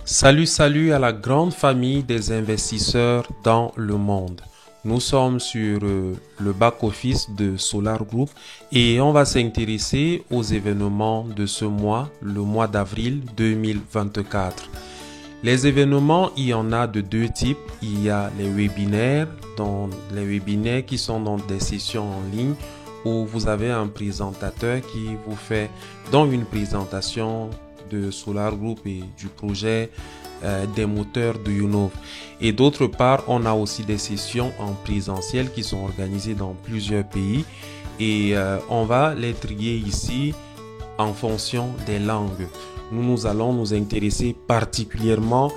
Salut, salut à la grande famille des investisseurs dans le monde. Nous sommes sur le back-office de Solar Group et on va s'intéresser aux événements de ce mois, le mois d'avril 2024. Les événements, il y en a de deux types. Il y a les webinaires, qui sont donc des sessions en ligne où vous avez un présentateur qui vous fait donc une présentation de Solar Group et du projet des moteurs de Unov. Et d'autre part, on a aussi des sessions en présentiel qui sont organisées dans plusieurs pays et on va les trier ici en fonction des langues. Nous allons nous intéresser particulièrement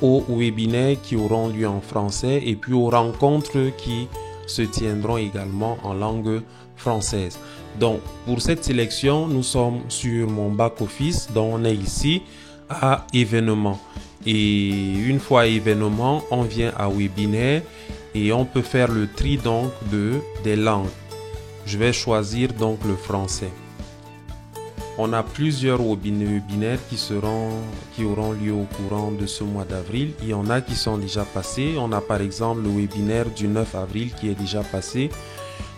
aux webinaires qui auront lieu en français et puis aux rencontres qui se tiendront également en langue française. Donc, pour cette sélection, nous sommes sur mon back-office, donc on est ici à événements. Et une fois événement, on vient à webinaire et on peut faire le tri donc des langues. Je vais choisir donc le français. On a plusieurs webinaires qui auront lieu au courant de ce mois d'avril. Il y en a qui sont déjà passés. On a par exemple le webinaire du 9 avril qui est déjà passé.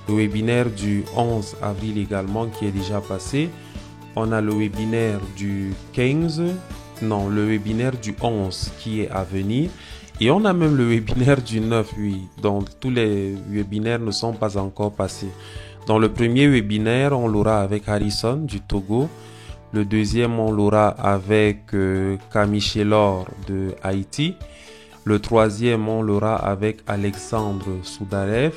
Le webinaire du 11 avril également qui est déjà passé. On a le webinaire du 15, non, le webinaire du 11 qui est à venir. Et on a même le webinaire du 9, oui. Donc tous les webinaires ne sont pas encore passés. Dans le premier webinaire, on l'aura avec Harrison du Togo. Le deuxième, on l'aura avec Camille de Haïti. Le troisième, on l'aura avec Alexandre Soudarev,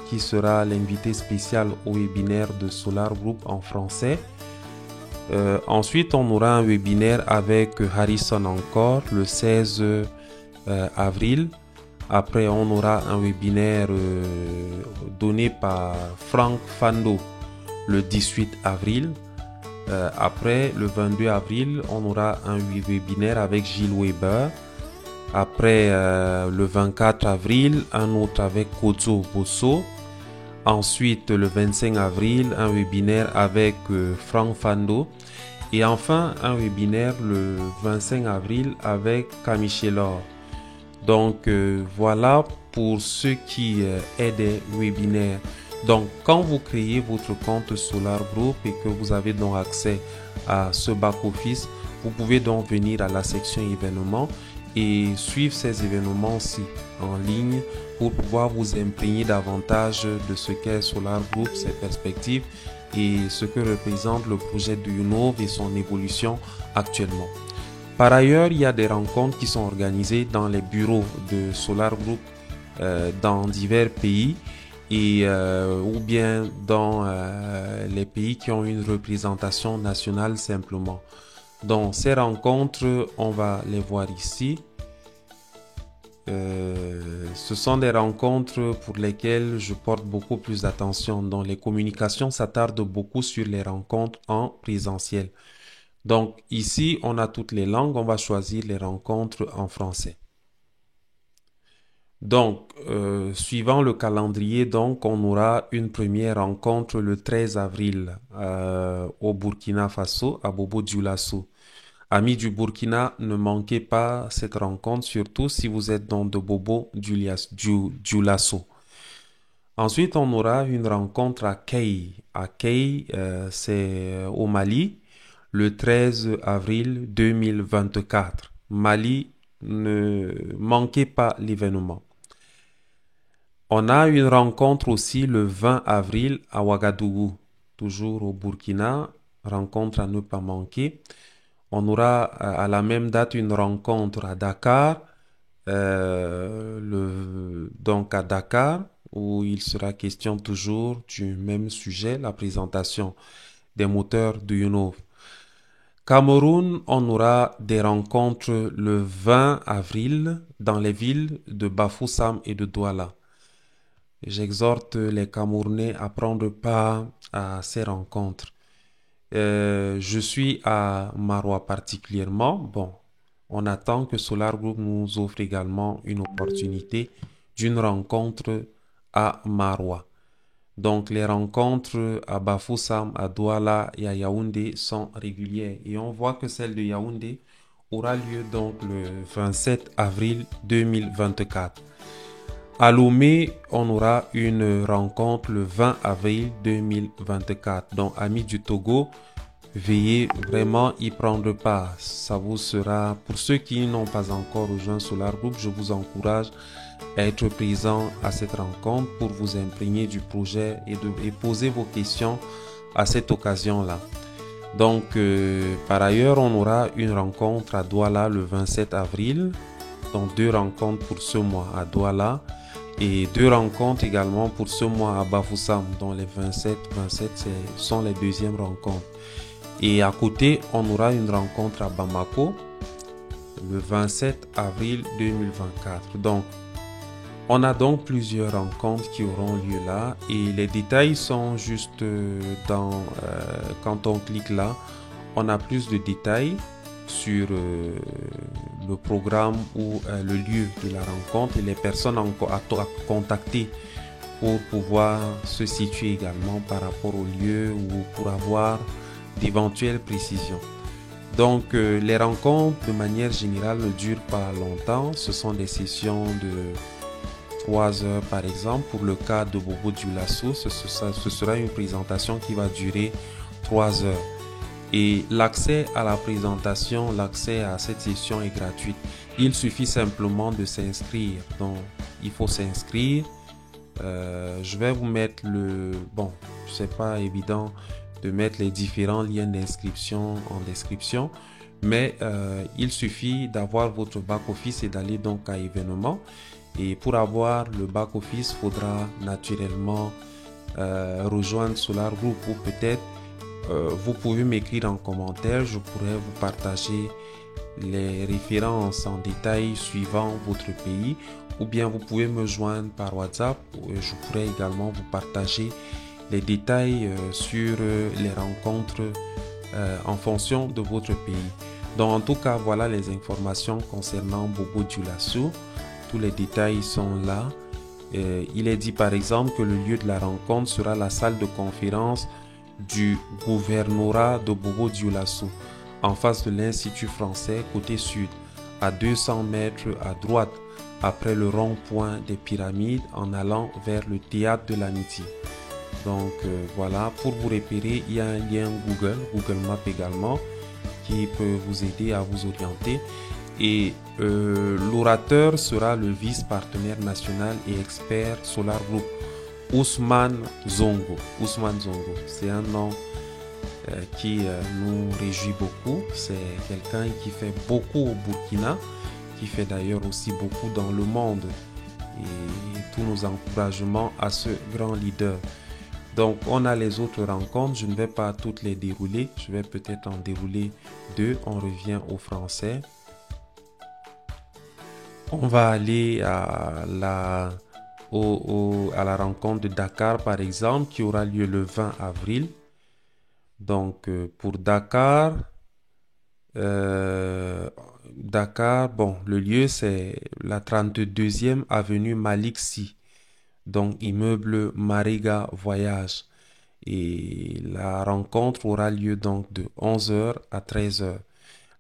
qui sera l'invité spécial au webinaire de Solar Group en français. Ensuite, on aura un webinaire avec Harrison encore le 16 avril. Après, on aura un webinaire donné par Franck Fando le 18 avril. Après, le 22 avril, on aura un webinaire avec Gilles Weber. Après, le 24 avril, un autre avec Kozo Bosso. Ensuite, le 25 avril, un webinaire avec Franck Fando. Et enfin, un webinaire le 25 avril avec Camille. Donc voilà pour ce qui est des webinaires. Donc quand vous créez votre compte Solar Group et que vous avez donc accès à ce back-office, vous pouvez donc venir à la section événements et suivre ces événements-ci en ligne pour pouvoir vous imprégner davantage de ce qu'est Solar Group, ses perspectives et ce que représente le projet de Unov et son évolution actuellement. Par ailleurs, il y a des rencontres qui sont organisées dans les bureaux de Solar Group dans divers pays et ou bien dans les pays qui ont une représentation nationale simplement. Donc ces rencontres, on va les voir ici. Ce sont des rencontres pour lesquelles je porte beaucoup plus d'attention. Donc les communications s'attardent beaucoup sur les rencontres en présentiel. Donc ici, on a toutes les langues. On va choisir les rencontres en français. Donc, suivant le calendrier, donc, on aura une première rencontre le 13 avril au Burkina Faso, à Bobo Dioulasso. Amis du Burkina, ne manquez pas cette rencontre, surtout si vous êtes dans de Bobo Dioulasso. Ensuite, on aura une rencontre à Kei. À Kei, c'est au Mali, le 13 avril 2024. Mali, ne manquez pas l'événement. On a une rencontre aussi le 20 avril à Ouagadougou, toujours au Burkina, rencontre à ne pas manquer. On aura à la même date une rencontre à Dakar, donc à Dakar, où il sera question toujours du même sujet, la présentation des moteurs de Unov. Cameroun, on aura des rencontres le 20 avril dans les villes de Bafoussam et de Douala. J'exhorte les Camerounais à prendre part à ces rencontres. Je suis à Maroua particulièrement. Bon, on attend que Solar Group nous offre également une opportunité d'une rencontre à Maroua. Donc les rencontres à Bafoussam, à Douala et à Yaoundé sont régulières. Et on voit que celle de Yaoundé aura lieu donc le 27 avril 2024. À Lomé, on aura une rencontre le 20 avril 2024. Donc, amis du Togo, veuillez vraiment y prendre part. Ça vous sera, pour ceux qui n'ont pas encore rejoint Solar Group, je vous encourage à être présent à cette rencontre pour vous imprégner du projet et poser vos questions à cette occasion-là. Donc, par ailleurs, on aura une rencontre à Douala le 27 avril. Donc, 2 rencontres pour ce mois à Douala et 2 rencontres également pour ce mois à Bafoussam. Donc, les 27 sont les deuxièmes rencontres. Et à côté, on aura une rencontre à Bamako le 27 avril 2024. Donc, on a donc plusieurs rencontres qui auront lieu là et les détails sont juste quand on clique là, on a plus de détails sur le programme ou le lieu de la rencontre et les personnes à contacter pour pouvoir se situer également par rapport au lieu ou pour avoir d'éventuelles précisions. Donc les rencontres de manière générale ne durent pas longtemps, ce sont des sessions de 3 heures par exemple. Pour le cas de Bobo Dioulasso, ce sera une présentation qui va durer 3 heures. Et l'accès à la présentation, l'accès à cette session est gratuit. Il suffit simplement de s'inscrire. Donc, il faut s'inscrire. Je vais vous mettre c'est pas évident de mettre les différents liens d'inscription en description, mais il suffit d'avoir votre back-office et d'aller donc à événements. Et pour avoir le back-office, il faudra naturellement rejoindre Solar Group ou peut-être vous pouvez m'écrire en commentaire, je pourrais vous partager les références en détail suivant votre pays ou bien vous pouvez me joindre par WhatsApp. Je pourrais également vous partager les détails sur les rencontres en fonction de votre pays. Donc en tout cas, voilà les informations concernant Bobo Dioulasso. Tous les détails sont là. Il est dit par exemple que le lieu de la rencontre sera la salle de conférence du gouvernorat de Bobo Dioulasso, en face de l'Institut français, côté sud, à 200 mètres à droite, après le rond-point des pyramides, en allant vers le théâtre de l'amitié. Donc voilà, pour vous repérer, il y a un lien Google Maps également, qui peut vous aider à vous orienter. Et l'orateur sera le vice-partenaire national et expert Solar Group, Ousmane Zongo. Ousmane Zongo, c'est un nom qui nous réjouit beaucoup. C'est quelqu'un qui fait beaucoup au Burkina, qui fait d'ailleurs aussi beaucoup dans le monde. Et tous nos encouragements à ce grand leader. Donc, on a les autres rencontres. Je ne vais pas toutes les dérouler. Je vais peut-être en dérouler 2. On revient au français. On va aller à la rencontre de Dakar, par exemple, qui aura lieu le 20 avril. Donc, pour Dakar, le lieu, c'est la 32e avenue Malik Sy. Donc, immeuble Mariga Voyage. Et la rencontre aura lieu donc de 11h à 13h.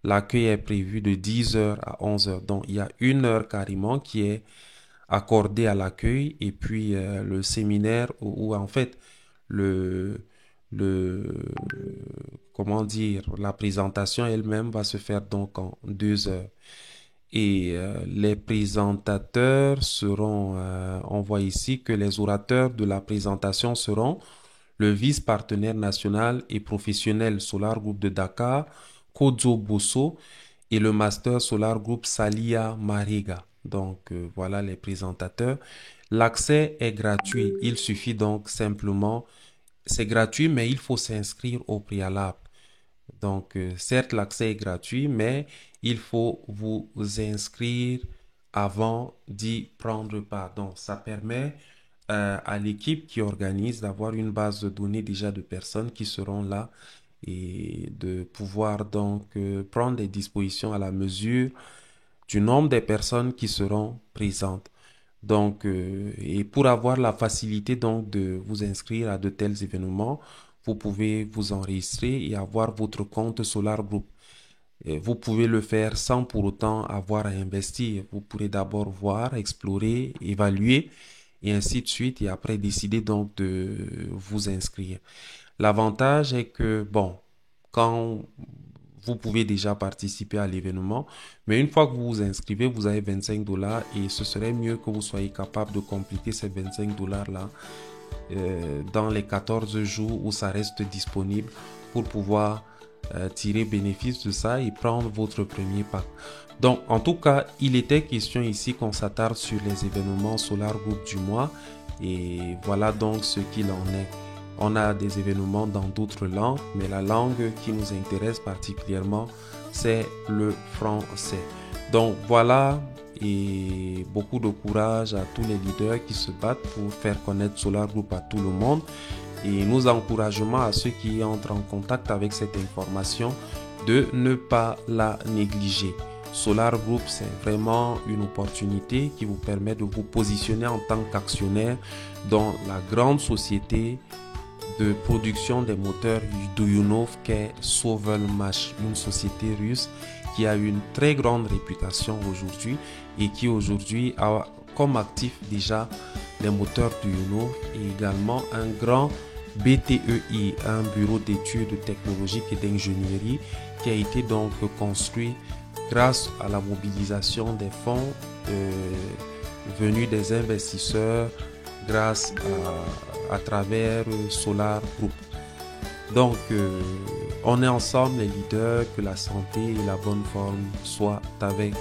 L'accueil est prévu de 10h à 11h. Donc, il y a 1 heure carrément qui est accordée à l'accueil. Et puis, le séminaire ou en fait, la présentation elle-même va se faire donc en 2 heures. Et les présentateurs seront, on voit ici que les orateurs de la présentation seront le vice-partenaire national et professionnel Solar Group de Dakar, Kodzo Bosso, et le master Solar Group Salia Mariga. Donc voilà les présentateurs. L'accès est gratuit. Il suffit donc simplement, c'est gratuit, mais il faut s'inscrire au préalable. Donc certes, l'accès est gratuit, mais il faut vous inscrire avant d'y prendre part. Donc ça permet à l'équipe qui organise d'avoir une base de données déjà de personnes qui seront là et de pouvoir donc prendre des dispositions à la mesure du nombre des personnes qui seront présentes. Donc, et pour avoir la facilité donc de vous inscrire à de tels événements, vous pouvez vous enregistrer et avoir votre compte Solar Group. Vous pouvez le faire sans pour autant avoir à investir. Vous pourrez d'abord voir, explorer, évaluer et ainsi de suite et après décider donc de vous inscrire. L'avantage est que, bon, quand vous pouvez déjà participer à l'événement, mais une fois que vous vous inscrivez, vous avez 25 dollars et ce serait mieux que vous soyez capable de compléter ces 25 dollars là dans les 14 jours où ça reste disponible pour pouvoir tirer bénéfice de ça et prendre votre premier pack. Donc, en tout cas, il était question ici qu'on s'attarde sur les événements Solar Group du mois et voilà donc ce qu'il en est. On a des événements dans d'autres langues, mais la langue qui nous intéresse particulièrement, c'est le français. Donc voilà, et beaucoup de courage à tous les leaders qui se battent pour faire connaître Solar Group à tout le monde. Et nos encouragements à ceux qui entrent en contact avec cette information de ne pas la négliger. Solar Group, c'est vraiment une opportunité qui vous permet de vous positionner en tant qu'actionnaire dans la grande société de production des moteurs Duyunov qu'est Sovelmash, une société russe qui a une très grande réputation aujourd'hui et qui aujourd'hui a comme actif déjà les moteurs Duyunov et également un grand BTEI, un bureau d'études technologiques et d'ingénierie qui a été donc construit grâce à la mobilisation des fonds venus des investisseurs grâce à travers Solar Group. Donc, on est ensemble les leaders, que la santé et la bonne forme soient avec